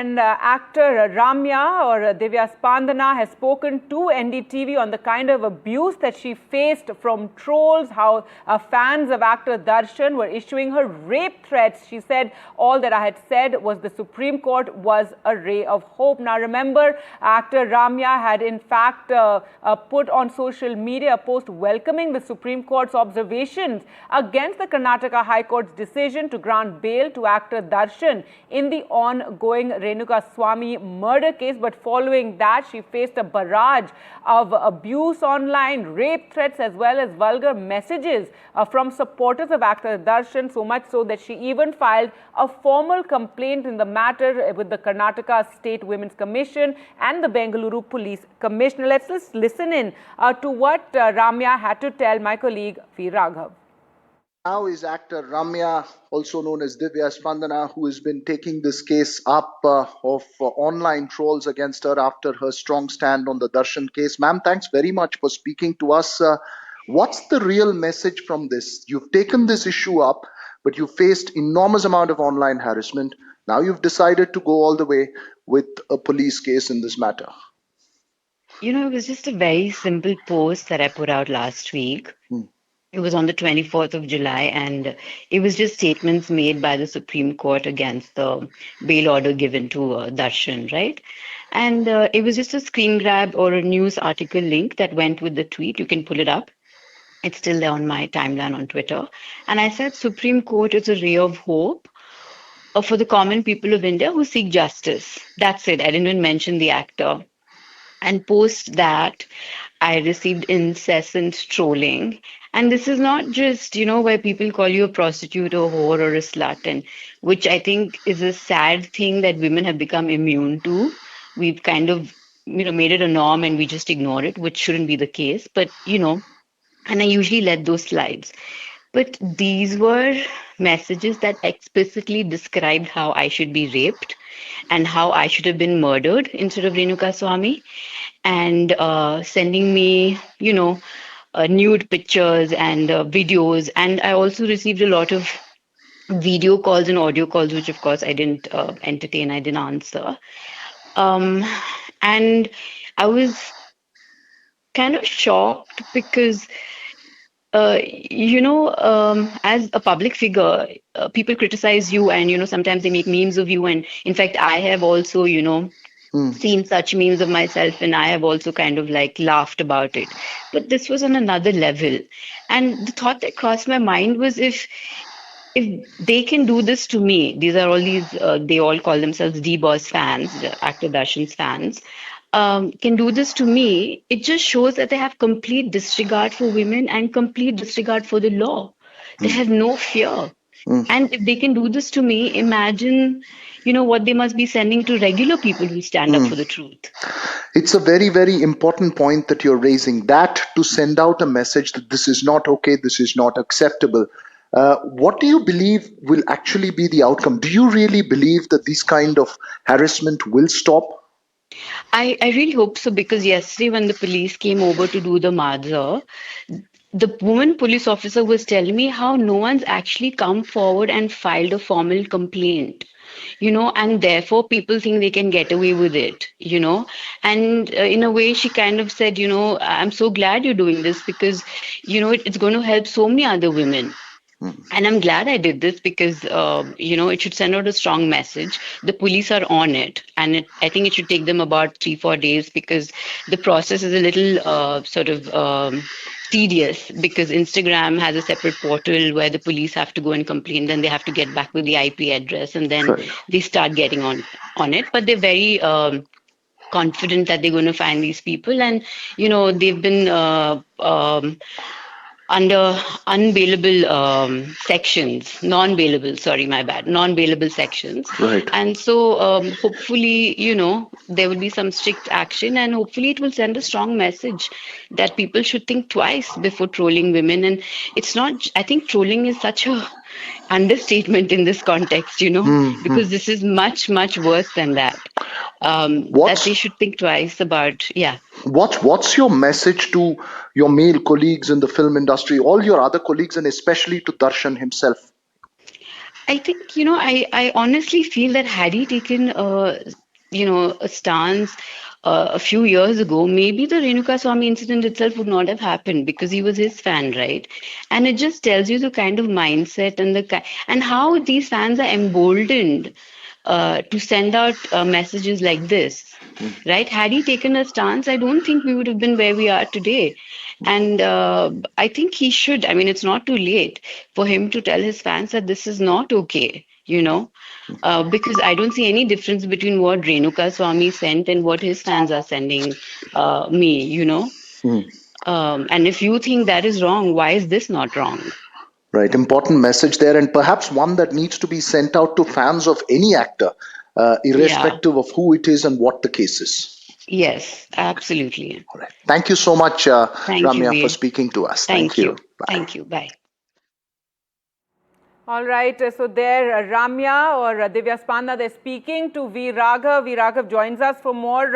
And actor Ramya or Divya Spandana has spoken to NDTV on the kind of abuse that she faced from trolls, how fans of actor Darshan were issuing her rape threats. She said, all that I had said was the Supreme Court was a ray of hope. Now remember, actor Ramya had in fact put on social media a post welcoming the Supreme Court's observations against the Karnataka High Court's decision to grant bail to actor Darshan in the ongoing Renuka Swamy murder case. But following that, she faced a barrage of abuse online, rape threats, as well as vulgar messages from supporters of actor Darshan, so much so that she even filed a formal complaint in the matter with the Karnataka State Women's Commission and the Bengaluru Police Commissioner. Let's listen in to what Ramya had to tell my colleague V. Raghav. Now is actor Ramya, also known as Divya Spandana, who has been taking this case up of online trolls against her after her strong stand on the Darshan case. Ma'am, thanks very much for speaking to us. What's the real message from this? You've taken this issue up, but you faced enormous amount of online harassment. Now you've decided to go all the way with a police case in this matter. You know, it was just a very simple post that I put out last week. It was on the 24th of July, and it was just statements made by the Supreme Court against the bail order given to Darshan, right? And it was just a screen grab or a news article link that went with the tweet. You can pull it up. It's still there on my timeline on Twitter. And I said, Supreme Court is a ray of hope for the common people of India who seek justice. That's it. I didn't even mention the actor. And post that, I received incessant trolling. And this is not just, where people call you a prostitute or whore or a slut, and which I think is a sad thing that women have become immune to. We've kind of, made it a norm and we just ignore it, which shouldn't be the case. But, and I usually let those slide. But these were messages that explicitly described how I should be raped and how I should have been murdered instead of Renuka Swamy, and sending me, nude pictures and videos. And I also received a lot of video calls and audio calls, which of course I didn't entertain, I didn't answer. And I was kind of shocked because as a public figure, people criticize you and, sometimes they make memes of you. And in fact, I have also, seen such memes of myself, and I have also kind of like laughed about it. But this was on another level. And the thought that crossed my mind was, if they can do this to me, these are all these, they all call themselves D-Boss fans, actor Darshan's fans, can do this to me, it just shows that they have complete disregard for women and complete disregard for the law. They have no fear. And if they can do this to me, imagine, what they must be sending to regular people who stand up for the truth. It's a very, very important point that you're raising, that to send out a message that this is not okay, this is not acceptable. What do you believe will actually be the outcome? Do you really believe that this kind of harassment will stop? I really hope so, because yesterday when the police came over to do the Madhur, the woman police officer was telling me how no one's actually come forward and filed a formal complaint, and therefore people think they can get away with it, and in a way she kind of said, I'm so glad you're doing this because, it's going to help so many other women. And I'm glad I did this because, it should send out a strong message. The police are on it. And I think it should take them about 3-4 days because the process is a little tedious, because Instagram has a separate portal where the police have to go and complain. Then they have to get back with the IP address and then they start getting on it. But they're very confident that they're going to find these people. And, they've been under unbailable sections, non-bailable sections. Right. And so hopefully, there will be some strict action, and hopefully it will send a strong message that people should think twice before trolling women. And it's not, I think trolling is such a understatement in this context, because this is much, much worse than that. That they should think twice about, What's your message to your male colleagues in the film industry, all your other colleagues, and especially to Darshan himself? I think, I honestly feel that had he taken a stance a few years ago, maybe the Renuka Swami incident itself would not have happened because he was his fan, right? And it just tells you the kind of mindset and and how these fans are emboldened to send out messages like this, right? Had he taken a stance, I don't think we would have been where we are today. And I think he should. I mean, it's not too late for him to tell his fans that this is not okay, because I don't see any difference between what Renuka Swami sent and what his fans are sending me. And if you think that is wrong, why is this not wrong? Right, important message there, and perhaps one that needs to be sent out to fans of any actor, Yeah. irrespective of who it is and what the case is. Yes, absolutely. All right. Thank you so much, Thank you, Ramya, for Veer. speaking to us. Thank Thank you. you. Bye. Thank you. Bye. All right, so there Ramya or Divya Spandana, they're speaking to V. Raghav. V. Raghav joins us for more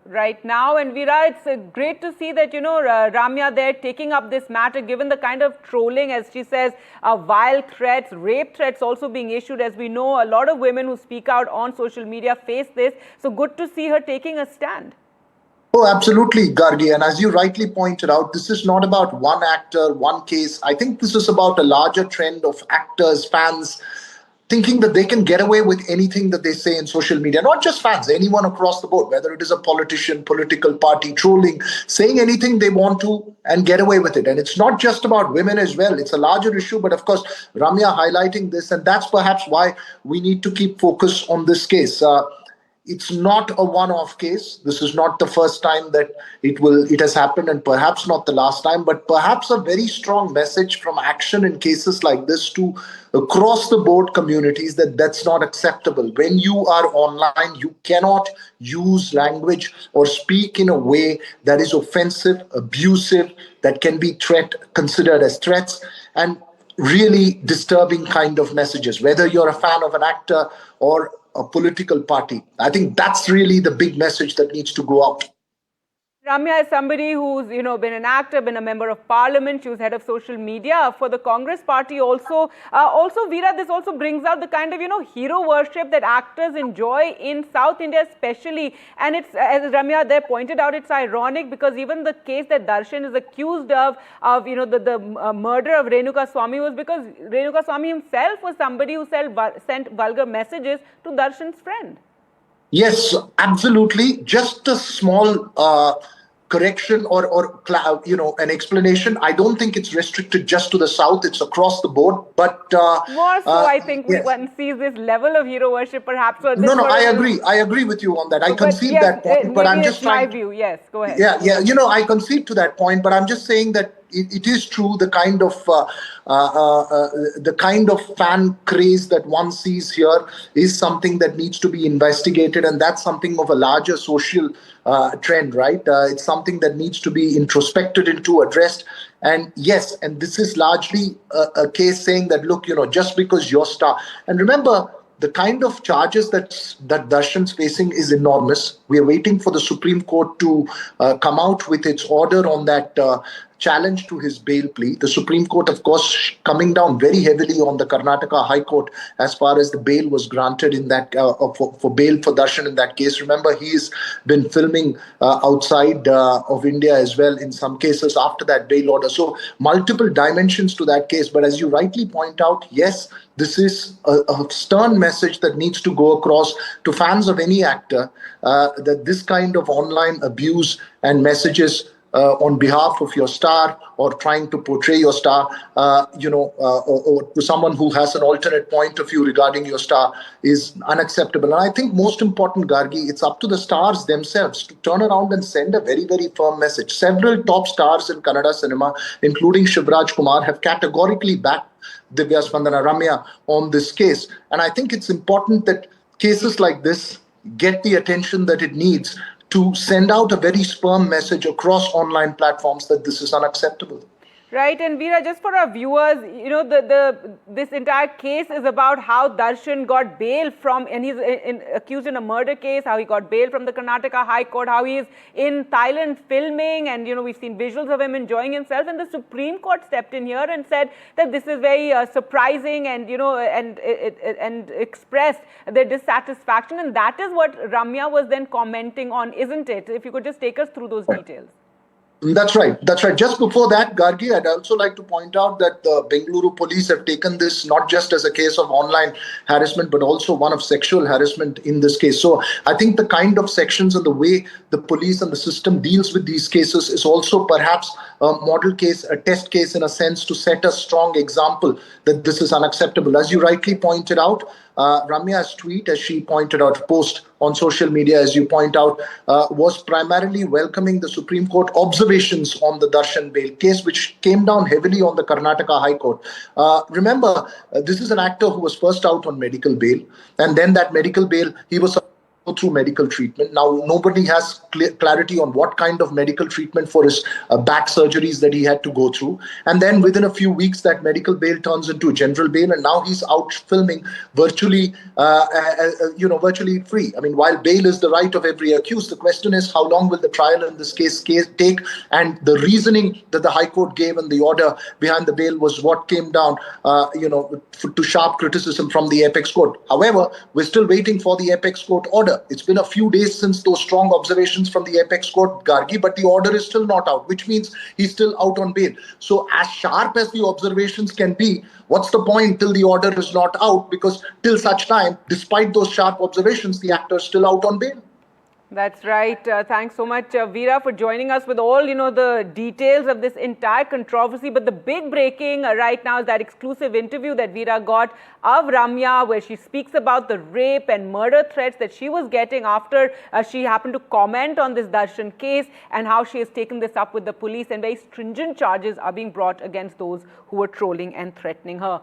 right now. And Veera, it's great to see that, Ramya there taking up this matter, given the kind of trolling, as she says, vile threats, rape threats also being issued. As we know, a lot of women who speak out on social media face this. So good to see her taking a stand. Oh, absolutely, Gargi. And as you rightly pointed out, this is not about one actor, one case. I think this is about a larger trend of actors, fans, thinking that they can get away with anything that they say in social media. Not just fans, anyone across the board, whether it is a politician, political party, trolling, saying anything they want to and get away with it. And it's not just about women as well. It's a larger issue. But of course, Ramya highlighting this, and that's perhaps why we need to keep focus on this case. It's not a one-off case. This is not the first time that it has happened, and perhaps not the last time, but perhaps a very strong message from action in cases like this to across the board communities that that's not acceptable. When you are online, you cannot use language or speak in a way that is offensive, abusive, that can be considered as threats, and really disturbing kind of messages, whether you're a fan of an actor or a political party. I think that's really the big message that needs to go out. Ramya is somebody who's, been an actor, been a member of parliament. She was head of social media for the Congress party also. Veera, this also brings out the kind of, hero worship that actors enjoy in South India especially. And it's, as Ramya there pointed out, it's ironic because even the case that Darshan is accused of the murder of Renuka Swami was because Renuka Swami himself was somebody who sent vulgar messages to Darshan's friend. Yes, absolutely. Just a small correction or an explanation. I don't think it's restricted just to the south. It's across the board. But more so, I think yes. One sees this level of hero worship, perhaps. Or this No, I agree. I agree with you on that. I concede that point. But I'm just trying. My view. Yes, go ahead. Yeah. I concede to that point. But I'm just saying that it is true. The kind of fan craze that one sees here is something that needs to be investigated, and that's something of a larger social trend, right? It's something that needs to be introspected into, addressed. And yes, and this is largely a case saying that, look, just because you're star. And remember, the kind of charges that Darshan's facing is enormous. We are waiting for the Supreme Court to come out with its order on that challenge to his bail plea. The Supreme Court, of course, coming down very heavily on the Karnataka High Court as far as the bail was granted in that for bail for Darshan in that case. Remember, he's been filming outside of India as well in some cases after that bail order. So multiple dimensions to that case. But as you rightly point out, yes, this is a stern message that needs to go across to fans of any actor that this kind of online abuse and messages on behalf of your star or trying to portray your star, or to someone who has an alternate point of view regarding your star is unacceptable. And I think most important, Gargi, it's up to the stars themselves to turn around and send a very, very firm message. Several top stars in Kannada cinema, including Shivraj Kumar, have categorically backed Divya Spandana Ramya on this case. And I think it's important that cases like this get the attention that it needs to send out a very firm message across online platforms that this is unacceptable. Right, and Veera, just for our viewers, you know, this entire case is about how Darshan got bail from, and he's accused in a murder case, how he got bail from the Karnataka High Court, how he's in Thailand filming, and, you know, we've seen visuals of him enjoying himself, and the Supreme Court stepped in here and said that this is very surprising, and, you know, and expressed their dissatisfaction, and that is what Ramya was then commenting on, isn't it? If you could just take us through those details. That's right. That's right. Just before that, Gargi, I'd also like to point out that the Bengaluru police have taken this not just as a case of online harassment, but also one of sexual harassment in this case. So I think the kind of sections and the way the police and the system deals with these cases is also perhaps a model case, a test case in a sense, to set a strong example that this is unacceptable. As you rightly pointed out, Ramya's tweet, as she pointed out, post on social media, as you point out, was primarily welcoming the Supreme Court observations on the Darshan bail case, which came down heavily on the Karnataka High Court. Remember, this is an actor who was first out on medical bail, and then that medical bail, he was go through medical treatment. Now, nobody has clarity on what kind of medical treatment for his back surgeries that he had to go through. And then within a few weeks, that medical bail turns into general bail, and now he's out filming virtually, virtually free. I mean, while bail is the right of every accused, the question is how long will the trial in this case take? And the reasoning that the High Court gave and the order behind the bail was what came down, to sharp criticism from the Apex Court. However, we're still waiting for the Apex Court order. It's been a few days since those strong observations from the Apex Court, Gargi, but the order is still not out, which means he's still out on bail. So as sharp as the observations can be, what's the point till the order is not out? Because till such time, despite those sharp observations, the actor is still out on bail. That's right. Thanks so much, Veera, for joining us with all, the details of this entire controversy. But the big breaking right now is that exclusive interview that Veera got of Ramya, where she speaks about the rape and murder threats that she was getting after she happened to comment on this Darshan case, and how she has taken this up with the police, and very stringent charges are being brought against those who were trolling and threatening her.